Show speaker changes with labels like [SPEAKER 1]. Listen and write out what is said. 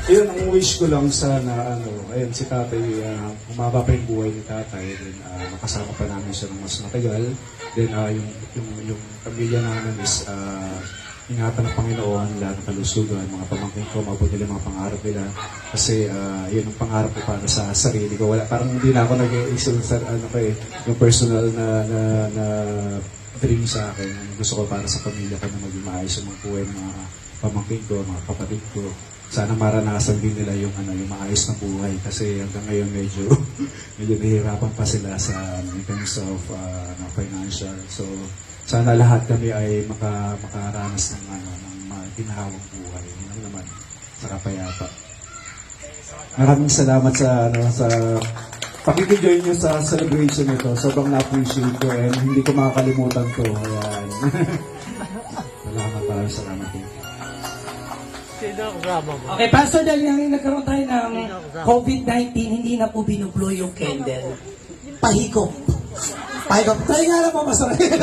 [SPEAKER 1] Yun, ang wish ko lang sana, ayun, si tatay, humaba pa yung buhay ni tatay, then makasama pa namin siya ng mas matagal. Then yung pamilya namin is ingatan ng Panginoon, lahat ng kalusugan, mga pamangkin ko, mabuti nila mga pangarap nila. Kasi yun ang pangarap ko para sa sarili ko. Wala, parang hindi na ako nag-iisip sa yung personal na dream sa akin. Gusto ko para sa pamilya ko na maging maayos yung mga buhay ng mga pamangkin ko, mga kapatid ko. Sana maranasan din nila yung maayos na buhay kasi hanggang ngayon medyo nahihirapan pa sila sa in terms of financial. So sana lahat kami ay makaranas ng ng ginhawang buhay. Yun lang naman sa kapayapa. Maraming salamat sa pakikijoin niyo sa celebration nito. Sobrang na-appreciate ko and hindi ko makakalimutan to. Ayan. Salamat din.
[SPEAKER 2] Okay, Pastor, dahil nagkaroon tayo ng COVID-19, hindi na po binublow yung candle. Pahigop. Pahigop. Tayo nga na po, Pastor. Okay,